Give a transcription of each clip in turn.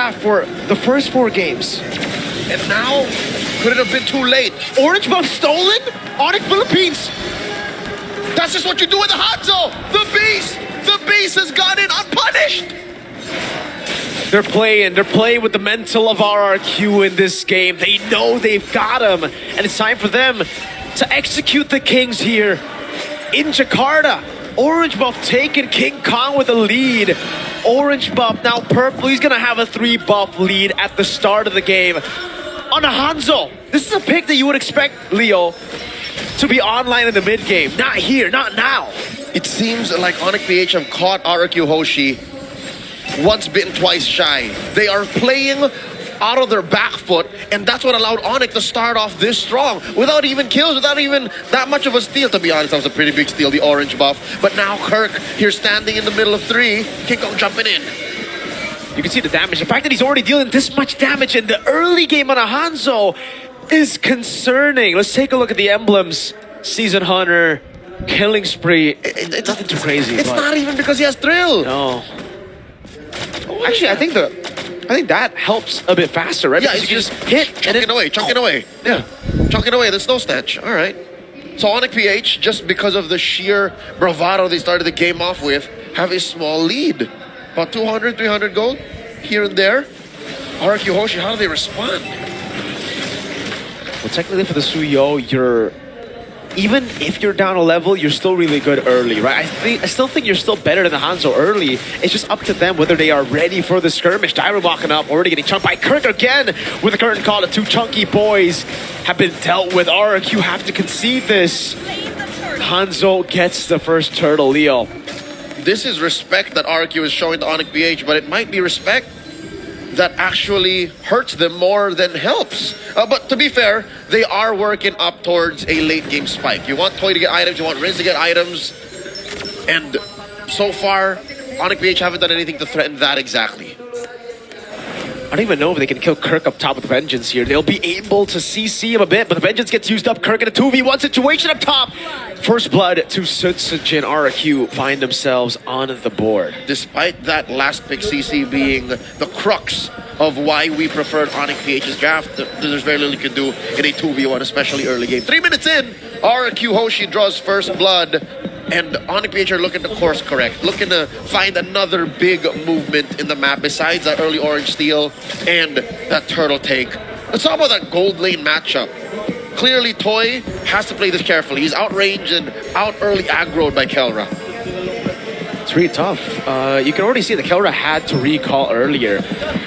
draft for the first 4 games. And now, could it have been too late? Orange buff stolen? ONIC Philippines. That's just what you do in the Hanzo. The beast has gone in unpunished. They're playing with the mental of RRQ in this game. They know they've got him, and it's time for them to execute the Kings here in Jakarta. Orange buff taking King Kong with a lead. Orange buff now purple. He's gonna have a 3 buff lead at the start of the game on a Hanzo. This is a pick that you would expect, Leo, to be online in the mid game. Not here, not now. It seems like ONIC PH have caught RRQ HOSHI once bitten, twice shy. They are playing out of their back foot, and that's what allowed ONIC to start off this strong without even kills, without even that much of a steal. To be honest, that was a pretty big steal, the orange buff. But now Kirk here standing in the middle of 3, King Kong jumping in. You can see the damage. The fact that he's already dealing this much damage in the early game on a Hanzo is concerning. Let's take a look at the emblems. Season Hunter, killing spree. It's nothing too crazy. It's not even because he has thrill. No. Actually, I think that helps a bit faster, right? Yeah, because it's you just hit chunking away. Yeah, chunking away. The snow snatch. All right. So ONIC PH, just because of the sheer bravado they started the game off with, have a small lead. About 200, 300 gold here and there. RRQ HOSHI, how do they respond? Well, technically for the Suyo, even if you're down a level, you're still really good early, right? I still think you're still better than the Hanzo early. It's just up to them whether they are ready for the skirmish. Dyron walking up, already getting chunked by Kirk again with a curtain call. The 2 chunky boys have been dealt with. RRQ have to concede this. Hanzo gets the first turtle, Leo. This is respect that RRQ is showing to ONIC PH, but it might be respect that actually hurts them more than helps. But to be fair, they are working up towards a late game spike. You want Toy to get items, you want Riz to get items, and so far, ONIC PH haven't done anything to threaten that exactly. I don't even know if they can kill Kirk up top with Vengeance here. They'll be able to CC him a bit, but the Vengeance gets used up. Kirk in a 2v1 situation up top. First blood to Sutsujin. RRQ find themselves on the board. Despite that last pick CC being the crux of why we preferred ONIC PH's draft, there's very little you can do in a 2v1, especially early game. 3 minutes in, RRQ HOSHI draws first blood. And ONIC PH are looking to course correct, looking to find another big movement in the map besides that early orange steal and that turtle take. Let's talk about that gold lane matchup. Clearly, Toy has to play this carefully. He's outranged and out early aggroed by Kelra. It's really tough. You can already see that Kelra had to recall earlier.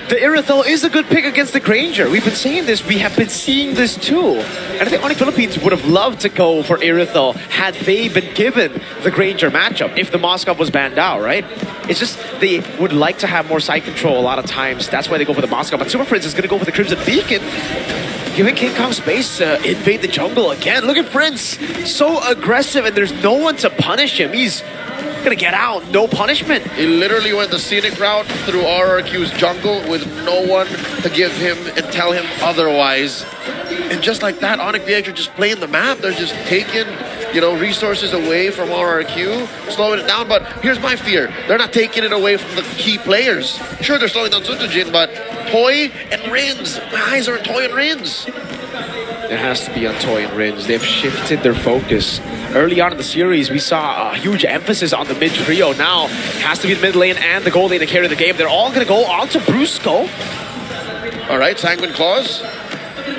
The Irithel is a good pick against the Granger. We've been saying this. We have been seeing this too. And I think ONIC Philippines would have loved to go for Irithel had they been given the Granger matchup if the Moskov was banned out, right? It's just they would like to have more side control a lot of times. That's why they go for the Moskov. But Super Prince is going to go for the Crimson Beacon, giving King Kong space to invade the jungle again. Look at Prince. So aggressive, and there's no one to punish him. He's gonna get out, no punishment. He literally went the scenic route through RRQ's jungle with no one to give him and tell him otherwise. And just like that, ONIC PH are just playing the map. They're just taking, resources away from RRQ, slowing it down. But here's my fear. They're not taking it away from the key players. Sure, they're slowing down Sutsujin, but Toy and Rins. My eyes are on Toy and Rins. It has to be on Toy and Rins. They've shifted their focus. Early on in the series, we saw a huge emphasis on the mid trio. Now, it has to be the mid lane and the gold lane to carry the game. They're all going to go onto Brusco. All right, Sanguine Claws.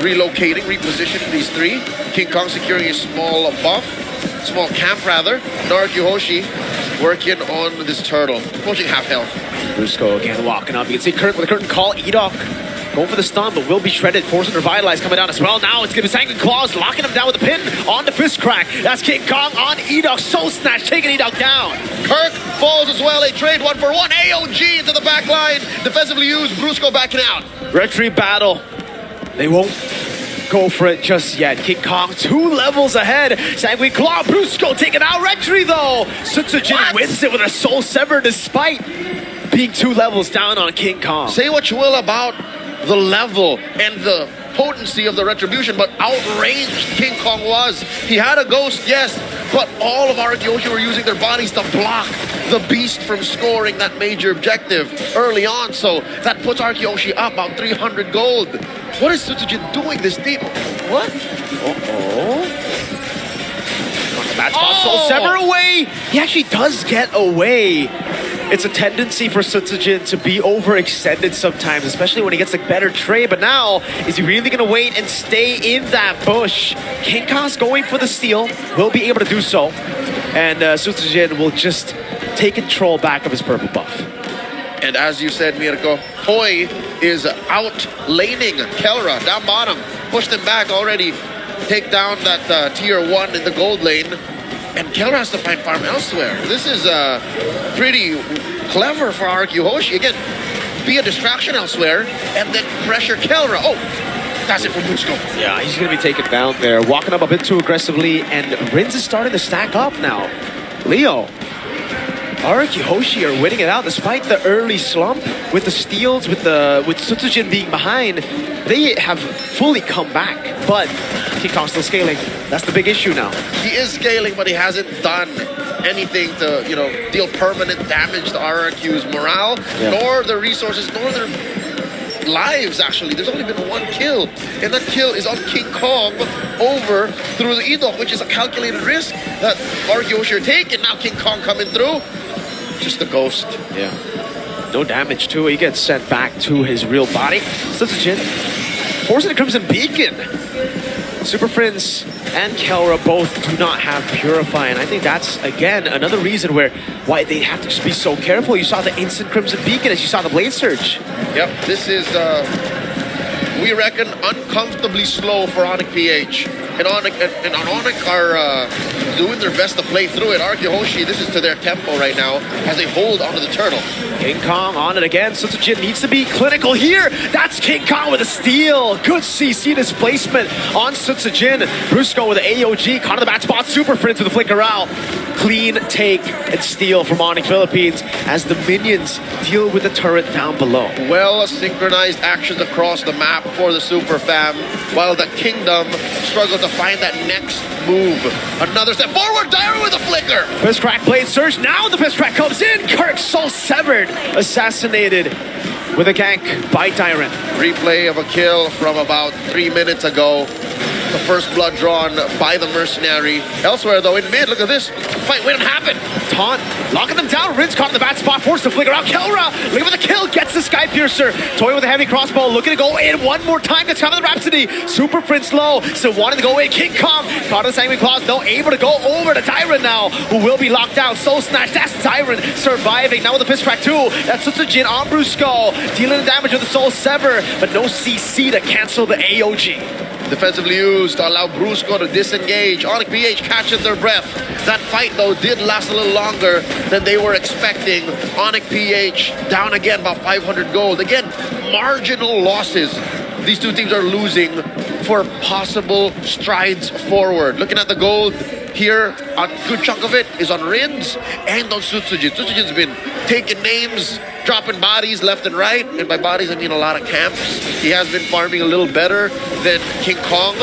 Relocating, repositioning these 3. King Kong securing a small buff. Small camp, rather. RRQ HOSHI working on this turtle. Pushing half health. Brusco again walking up. You can see Kirk with a curtain call. Edok going for the stun, but will be shredded. Forcing Revitalize coming down as well. Now it's going to be Sanguine Claws locking him down with a pin on the fist crack. That's King Kong on Edok. Soul Snatch taking Edok down. Kirk falls as well. A trade 1-for-1. AOG into the back line. Defensively used. Brusco backing out. Retry battle. They won't go for it just yet. King Kong 2 levels ahead. Sanguine Claw. Brusco taking out Retry though. Sutsujin wins it with a Soul Sever despite being 2 levels down on King Kong. Say what you will about the level and the potency of the retribution, but outraged King Kong was. He had a ghost, yes, but all of RRQ HOSHI were using their bodies to block the beast from scoring that major objective early on. So that puts RRQ HOSHI up about 300 gold. What is Sutsujin doing this deep? What? That's Soul Sever away. He actually does get away. It's a tendency for Sutsujin to be overextended sometimes, especially when he gets a better trade. But now, is he really going to wait and stay in that bush? King Kong's going for the steal. Will be able to do so. And Sutsujin will just take control back of his purple buff. And as you said, Mirko, Hoi is out laning Kelra down bottom. Push them back already. Take down that tier 1 in the gold lane. And Kelra has to find farm elsewhere. This is pretty clever for RRQ HOSHI. Again, be a distraction elsewhere and then pressure Kelra. Oh, that's it for Brusco. Yeah, he's going to be taken down there. Walking up a bit too aggressively, and Rins is starting to stack up now. Leo, RRQ HOSHI are winning it out despite the early slump with the steals, with Sutsujin being behind. They have fully come back, but King Kong's still scaling. That's the big issue now. He is scaling, but he hasn't done anything to, deal permanent damage to RRQ's morale, nor their resources, nor their lives, actually. There's only been one kill, and that kill is on King Kong over through the Edok, which is a calculated risk that RRQ HOSHI are taking. Now King Kong coming through. Just a ghost. Yeah. No damage to it. He gets sent back to his real body. Sutsujin forcing the Crimson Beacon. Super Friends and Kelra both do not have Purify, and I think that's, again, another reason why they have to just be so careful. You saw the instant Crimson Beacon as you saw the Blade Surge. Yep, this is, we reckon, uncomfortably slow for ONIC PH. And ONIC are doing their best to play through it. RRQ HOSHI, this is to their tempo right now as they hold onto the turtle. King Kong on it again. Sutsujin needs to be clinical here. That's King Kong with a steal. Good CC displacement on Sutsujin. Brusco with the AOG. Caught in the bad spot. Super Friends with the flicker out. Clean take and steal from ONIC Philippines as the minions deal with the turret down below. Well synchronized actions across the map for the Super Fam, while the Kingdom struggle to find that next move. Another step forward, Dire with a flicker. Fist Crack Blade Surge. Now the Fist Crack comes in. Kirk Soul Severed. Assassinated with a gank by Tyrant. Replay of a kill from about 3 minutes ago. The first blood drawn by the mercenary. Elsewhere though, in mid, look at this. Fight waiting to happen. Taunt, locking them down. Rin's caught in the bad spot, forced to flicker out. Kelra, looking for the kill, gets the Sky Piercer. Toy with a heavy crossbow, looking to go in one more time. Gets caught in the Rhapsody. Super Prince low, still wanting to go in. King Kong, caught in the Sanguine Claws, no, able to go over to Tyrant now, who will be locked out. Soul Snatch, that's Tyrant surviving. Now with the Fist Crack too. That's Sutsujin on Brusco, dealing the damage with the Soul Sever, but no CC to cancel the AOG. Defensively used to allow Brusco to disengage. ONIC PH catching their breath. That fight, though, did last a little longer than they were expecting. ONIC PH down again, about 500 gold. Again, marginal losses. These two teams are losing for possible strides forward. Looking at the gold here, a good chunk of it is on Rins and on Sutsujin. Sutsujin's been taking names, dropping bodies left and right, and by bodies I mean a lot of camps. He has been farming a little better than King Kong.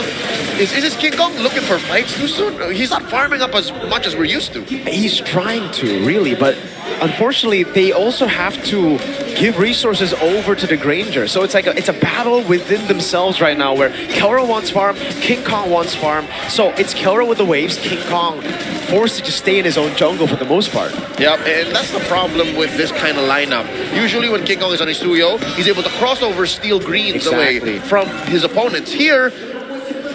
Is this King Kong looking for fights too soon? He's not farming up as much as we're used to. He's trying to, really, but unfortunately, they also have to give resources over to the Granger. So it's like it's a battle within themselves right now where Kelra wants farm, King Kong wants farm. So it's Kelra with the waves, King Kong forced to just stay in his own jungle for the most part. Yep, and that's the problem with this kind of lineup. Usually when King Kong is on his Suyo, he's able to cross over, steal greens away from his opponents. Here,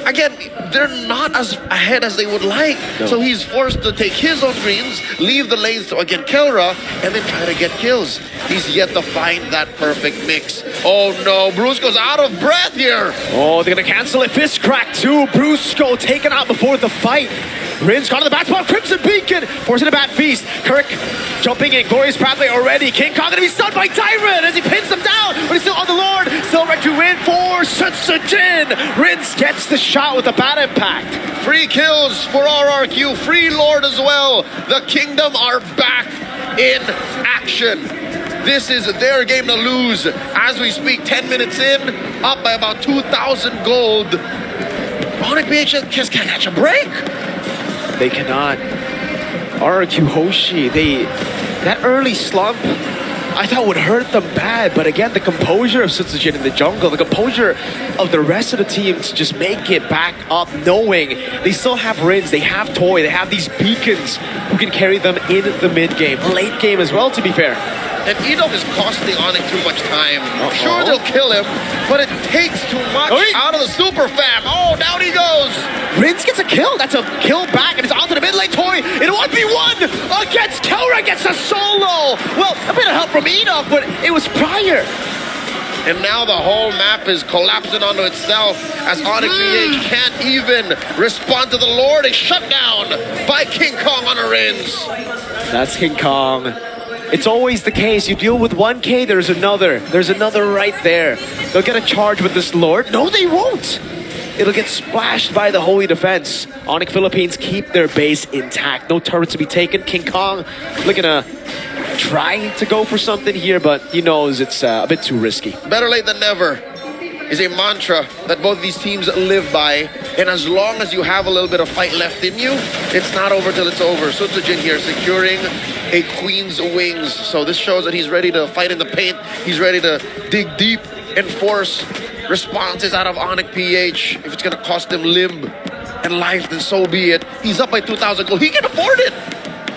again, they're not as ahead as they would like. No. So he's forced to take his own greens, leave the lanes to, again, Kelra, and then try to get kills. He's yet to find that perfect mix. Oh no, Brusco's out of breath here. Oh, they're gonna cancel it. Fist Crack too. Brusco taken out before the fight. Rins caught in the back spot. Crimson Beacon forcing a bad feast. Kirk jumping in. Glorious Pathway already. King Kong gonna be stunned by Tyrant as he pins them down, but he's still on the Lord. Still right to win for Sutsujin. Rins gets the shot with a bad impact. Free kills for RRQ. Free Lord as well. The Kingdom are back in action. This is their game to lose. As we speak, 10 minutes in, up by about 2,000 gold. ONIC PH just can't catch a break. They cannot. RRQ HOSHI, That early slump, I thought would hurt them bad, but again, the composure of Sutsujin in the jungle, the composure of the rest of the team to just make it back up, knowing they still have Rins, they have Toy, they have these beacons who can carry them in the mid game, late game as well, to be fair. And Edom is costing ONIC too much time. Sure, they'll kill him, but it takes too much out of the super fam. Oh, down he goes. Rins gets a kill. That's a kill back, and it's onto the mid lane. Toy in 1v1 against Kelra, gets a solo. Well, a bit of help from Edom, but it was prior. And now the whole map is collapsing onto itself as ONIC BH can't even respond to the Lord. Is shut down by King Kong on a Rins. That's King Kong. It's always the case. You deal with 1K, there's another. There's another right there. They'll get a charge with this Lord. No, they won't. It'll get splashed by the Holy Defense. ONIC Philippines keep their base intact. No turrets to be taken. King Kong looking to try to go for something here, but he knows it's a bit too risky. Better late than never is a mantra that both these teams live by. And as long as you have a little bit of fight left in you, it's not over till it's over. Sutsujin here securing a Queen's Wings. So this shows that he's ready to fight in the paint. He's ready to dig deep and force responses out of ONIC PH. If it's going to cost him limb and life, then so be it. He's up by 2,000 gold. He can afford it.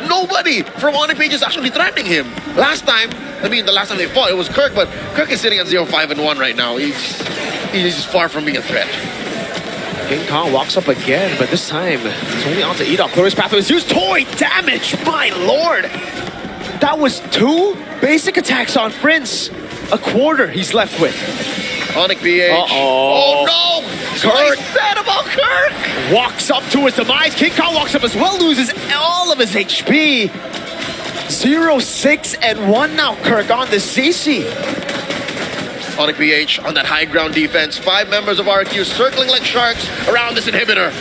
Nobody from ONIC PH is actually threatening him. Last time, the last time they fought, it was Kirk, but Kirk is sitting at 0-5-1 right now. He's far from being a threat. King Kong walks up again, but this time it's only onto Edom. Glorious Pathway is used. Toy damage, my lord! That was 2 basic attacks on Prince. A quarter he's left with. ONIC BH. Oh no! Kirk said about Kirk! Walks up to his demise. King Kong walks up as well, loses all of his HP. 0-6-1 now, Kirk on the CC. ONIC BH on that high ground defense. 5 members of RRQ circling like sharks around this inhibitor.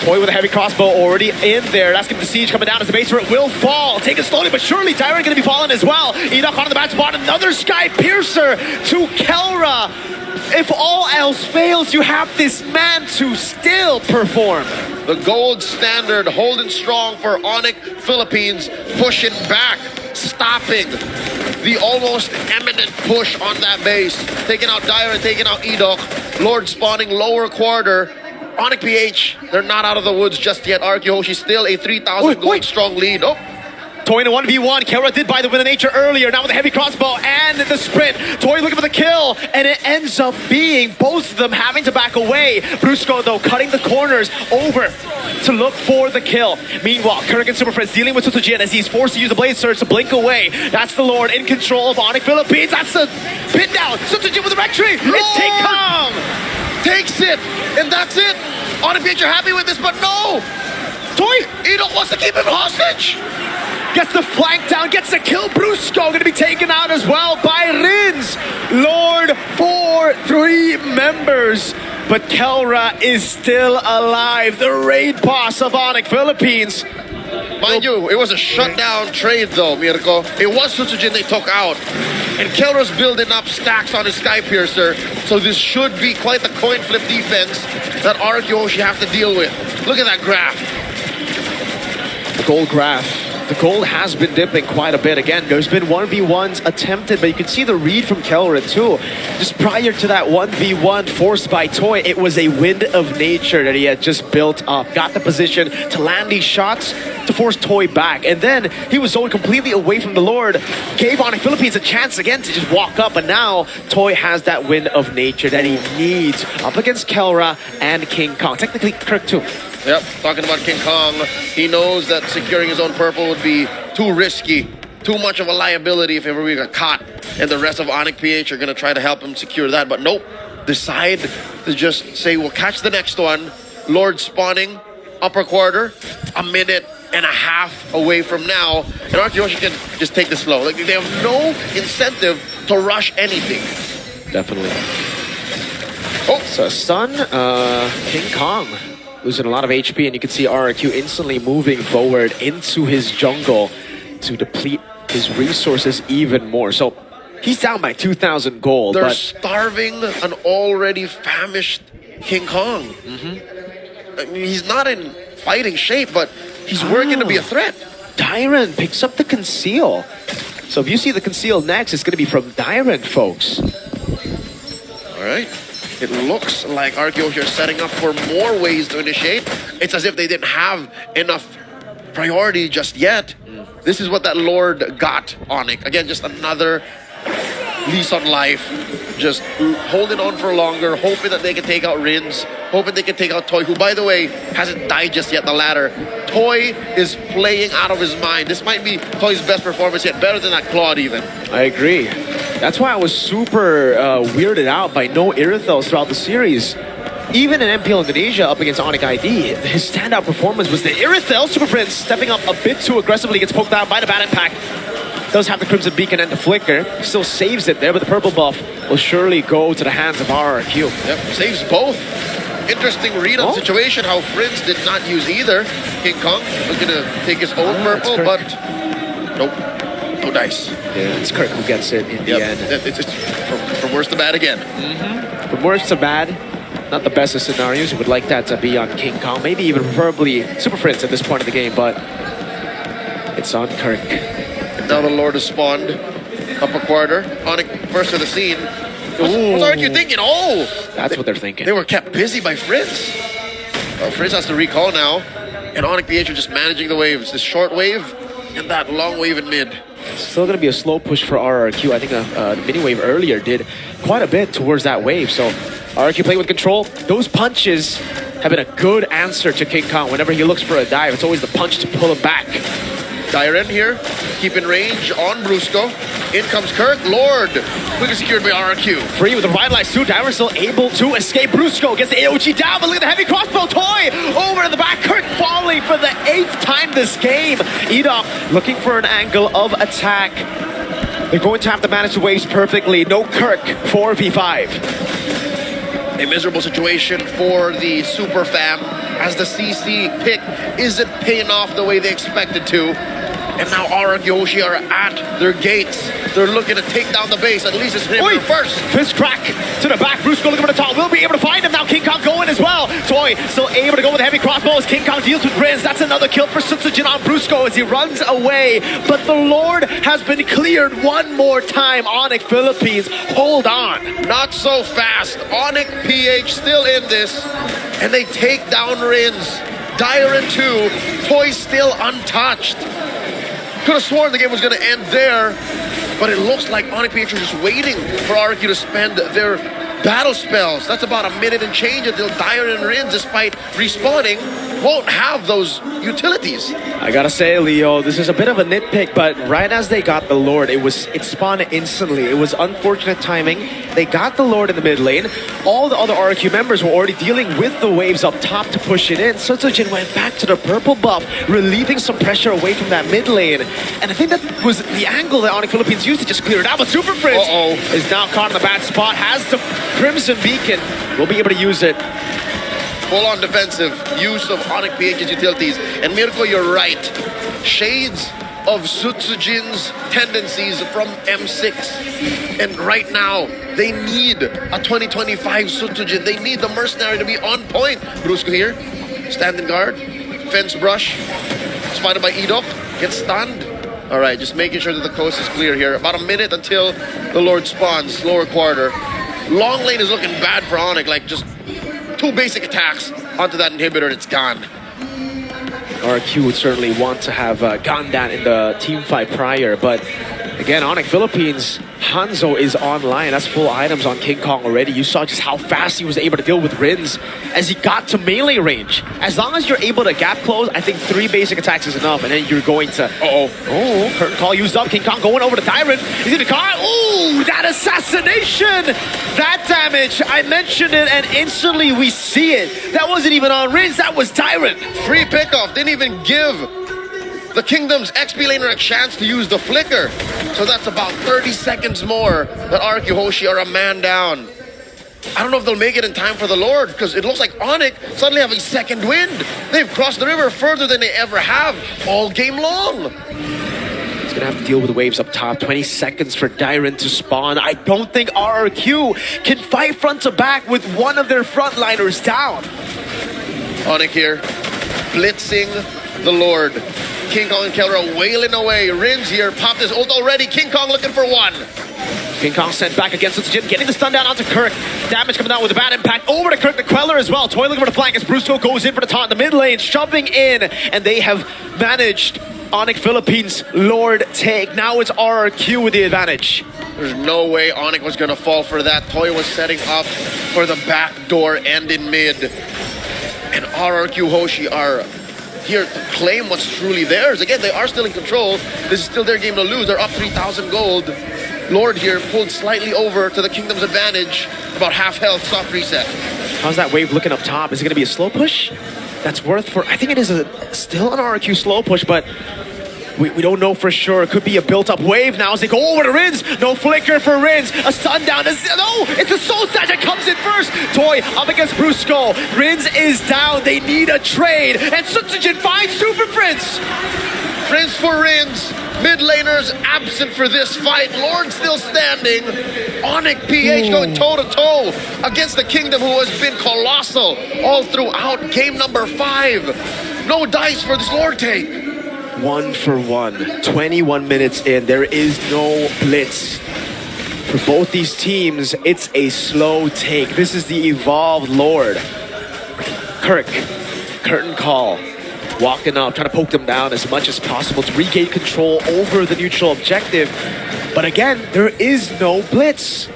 Toy with a heavy crossbow already in there. That's going to be the siege coming down as the base turret will fall. Take it slowly, but surely Tyrant going to be falling as well. Enoch on the back spot. Another Sky Piercer to Kelra. If all else fails, you have this man to still perform. The gold standard holding strong for ONIC Philippines, pushing back, stopping the almost imminent push on that base. Taking out Dyer and taking out Edok. Lord spawning lower quarter. ONIC PH, they're not out of the woods just yet. RRQ HOSHI still a 3,000 gold strong lead. Oh. Toy in a 1v1. Kelra did buy the win of nature earlier. Now with the heavy crossbow and the sprint. Toy looking for the kill. And it ends up being both of them having to back away. Brusco, though, cutting the corners over to look for the kill. Meanwhile, Kirk and Super Friends dealing with Sutsujin as he's forced to use the Blade Surge to blink away. That's the Lord in control of ONIC Philippines. That's the pin down. Sutsujin with the rectory. It's King Kong. Takes it. And that's it. ONIC PH are happy with this, but no. Toy. Edok wants to keep him hostage. Gets the flank down, gets the kill. Brusco going to be taken out as well by Rins. Lord for 3 members. But Kelra is still alive. The raid boss of ONIC Philippines. Mind you, it was a shutdown trade though, Mirko. It was Sutsujin they took out. And Kelra's building up stacks on his Sky Piercer. So this should be quite the coin flip defense that RRQ HOSHI have to deal with. Look at that graph. The gold graph. The gold has been dipping quite a bit. Again, there's been 1v1s attempted, but you can see the read from Kelra too. Just prior to that 1v1 forced by Toy, it was a wind of nature that he had just built up. Got the position to land these shots to force Toy back. And then he was zoned completely away from the Lord. Gave ONIC Philippines a chance again to just walk up. But now Toy has that wind of nature that he needs up against Kelra and King Kong. Technically, Kirk too. Yep, talking about King Kong, he knows that securing his own purple would be too risky, too much of a liability if ever we got caught. And the rest of ONIC PH are going to try to help him secure that. But nope, decide to just say, we'll catch the next one. Lord spawning, upper quarter, 1.5 minutes away from now. And RRQ HOSHI can just take this slow. Like, they have no incentive to rush anything. Definitely. Oh, so Sun, King Kong. Losing a lot of HP, and you can see RRQ instantly moving forward into his jungle to deplete his resources even more. So he's down by 2,000 gold. They're starving an already famished King Kong. I mean, he's not in fighting shape, but he's working to be a threat. Dyron picks up the conceal. So if you see the conceal next, it's going to be from Dyron, folks. All right. It looks like RRQ Hoshi are setting up for more ways to initiate. It's as if they didn't have enough priority just yet. This is what that Lord got, ONIC. Again, just another lease on life. Just holding on for longer, hoping that they can take out Rins, hoping they can take out Toy, who, by the way, hasn't died just yet, the ladder. Toy is playing out of his mind. This might be Toy's best performance yet, better than that Claude even. I agree. That's why I was super weirded out by no Irithels throughout the series. Even in MPL Indonesia up against ONIC ID, his standout performance was the Irithel Super Prince stepping up a bit too aggressively, gets poked out by the Bat Impact. Does have the Crimson Beacon and the Flicker. Still saves it there, but the purple buff will surely go to the hands of RRQ. Yep, saves both. Interesting read on situation, how Prince did not use either. King Kong was going to take his own purple, but nope, no dice. Yeah, it's Kirk who gets it in the end. It's from worse to bad again. From worse to bad, not the best of scenarios. You would like that to be on King Kong, maybe even preferably Super Prince at this point of the game, but it's on Kirk. Now the Lord has spawned up a quarter. ONIC first to the scene. What's RRQ thinking? Oh! That's what they're thinking. They were kept busy by Fritz. Fritz has to recall now. And ONIC PH are just managing the waves. This short wave and that long wave in mid. Still going to be a slow push for RRQ. I think the mini wave earlier did quite a bit towards that wave. So RRQ playing with control. Those punches have been a good answer to King Kong. Whenever he looks for a dive, it's always the punch to pull him back. Dyron here, keeping range on Brusco. In comes Kirk. Lord, quickly secured by RRQ. Free with the Revitalize too. Dyron still able to escape. Brusco gets the AOG down, but look at the heavy crossbow. Toy over in the back. Kirk falling for the 8th time this game. Edok looking for an angle of attack. They're going to have to manage the waves perfectly. No Kirk, 4v5. A miserable situation for the Super Fam as the CC pick isn't paying off the way they expected to. And now RRQ Hoshi are at their gates. They're looking to take down the base. At least it's him first. Fist crack to the back. Brusco looking for the top. Will be able to find him now. King Kong going as well. Toy still able to go with the heavy crossbow as King Kong deals with Rins. That's another kill for Sutsujin on Brusco as he runs away. But the Lord has been cleared one more time. ONIC Philippines, hold on. Not so fast. ONIC PH still in this. And they take down Rins. Dyron 2. Toy still untouched. Could have sworn the game was going to end there, but it looks like ONIC PH are just waiting for RRQ to spend their battle spells. That's about a minute and change until Dyron and Rins, despite respawning, won't have those utilities. I gotta say, Leo, this is a bit of a nitpick, but right as they got the Lord, it spawned instantly. It was unfortunate timing. They got the Lord in the mid lane. All the other RRQ members were already dealing with the waves up top to push it in. Sutsujin went back to the purple buff, relieving some pressure away from that mid lane. And I think that was the angle that ONIC Philippines used to just clear it out. But Super Prince is now caught in the bad spot, has the Crimson Beacon, will be able to use it. Full-on defensive use of ONIC PH's utilities. And Mirko, you're right. Shades of Sutsujin's tendencies from M6. And right now, they need a 2025 Sutsujin. They need the Mercenary to be on point. Brusco here, standing guard, fence brush, spotted by Edok, gets stunned. All right, just making sure that the coast is clear here. About a minute until the Lord spawns, lower quarter. Long lane is looking bad for ONIC, like just 2 basic attacks onto that inhibitor and it's gone. RRQ would certainly want to have gotten that in the team fight prior, but again, ONIC Philippines, Hanzo is online. That's full items on King Kong already. You saw just how fast he was able to deal with Rins as he got to melee range. As long as you're able to gap close, I think 3 basic attacks is enough, and then you're going to... curtain call used up. King Kong going over to Dyron. He's in the car. Ooh, that assassination! That damage, I mentioned it, and instantly we see it. That wasn't even on Rins, that was Dyron. Free pickoff, didn't even give the Kingdom's XP laner a chance to use the flicker. So that's about 30 seconds more that RRQ Hoshi are a man down. I don't know if they'll make it in time for the Lord, because it looks like ONIC suddenly have a second wind. They've crossed the river further than they ever have all game long. He's gonna have to deal with the waves up top. 20 seconds for Dyron to spawn. I don't think RRQ can fight front to back with one of their frontliners down. ONIC here, blitzing the Lord. King Kong and Kelra wailing away. Rins here popped his ult already. King Kong looking for one. King Kong sent back against Jin, getting the stun down onto Kirk. Damage coming out with a bad impact over to Kirk, the Queller as well. Toy looking for the flank as Brusco goes in for the taunt in the mid lane, shoving in, and they have managed ONIC Philippines Lord take. Now it's RRQ with the advantage. There's no way ONIC was gonna fall for that. Toy was setting up for the back door and in mid. And RRQ Hoshi are here to claim what's truly theirs. Again, they are still in control. This is still their game to lose. They're up 3,000 gold. Lord here pulled slightly over to the Kingdom's advantage. About half health, soft reset. How's that wave looking up top? Is it going to be a slow push? That's worth for... I think it is still an RRQ slow push, but we don't know for sure. It could be a built-up wave now as they go over to Rins. No flicker for Rins. A sundown. No, it's a soul stash that comes in first. Toy up against Brusco. Rins is down. They need a trade. And Sutsujin finds Super Prince. Prince for Rins. Mid laners absent for this fight. Lord still standing. ONIC PH going toe-to-toe against the Kingdom, who has been colossal all throughout game number 5. No dice for this Lord take. 1 for 1. 21 minutes in. There is no blitz. For both these teams, it's a slow take. This is the evolved Lord. Kirk, curtain call. Walking up, trying to poke them down as much as possible to regain control over the neutral objective. But again, there is no blitz.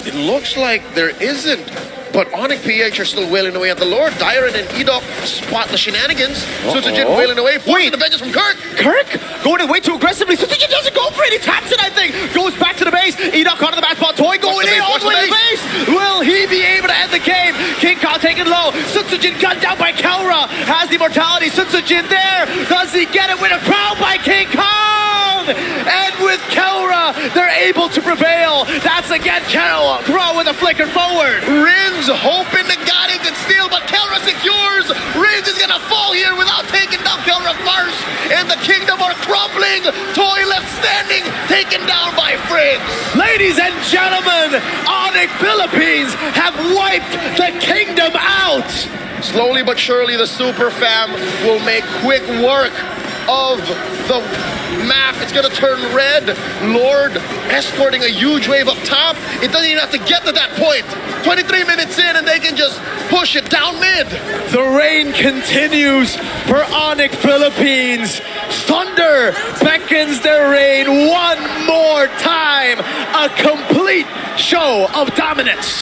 It looks like there isn't. But ONIC PH are still wailing away at the Lord. Dyron and Edok spot the shenanigans. Sutsujin wailing away. Forcing the vengeance from Kirk. Kirk going away too aggressively. Sutsujin doesn't go for it. He taps it, I think. Goes back to the base. Edok onto the back spot. Toy going in all the way to the base. Will he be able to end the game? King Kong taken low. Sutsujin gunned down by Kelra. Has the immortality. Sutsujin there. Does he get it with a crown by King Kong? And with Kelra, they're able to prevail. That's again Kelra. Throw with a flicker forward. Rins hoping to God he can steal, but Kelra secures. Rins is gonna fall here without taking down Kelra first. And the Kingdom are crumbling. Toy left standing, taken down by Fritz. Ladies and gentlemen, ONIC Philippines have wiped the Kingdom out. Slowly but surely, the Super Fam will make quick work of the map. It's gonna turn red. Lord escorting a huge wave up top. It doesn't even have to get to that point. 23 minutes in and they can just push it down mid. The rain continues for ONIC Philippines. Thunder beckons their rain one more time. A complete show of dominance.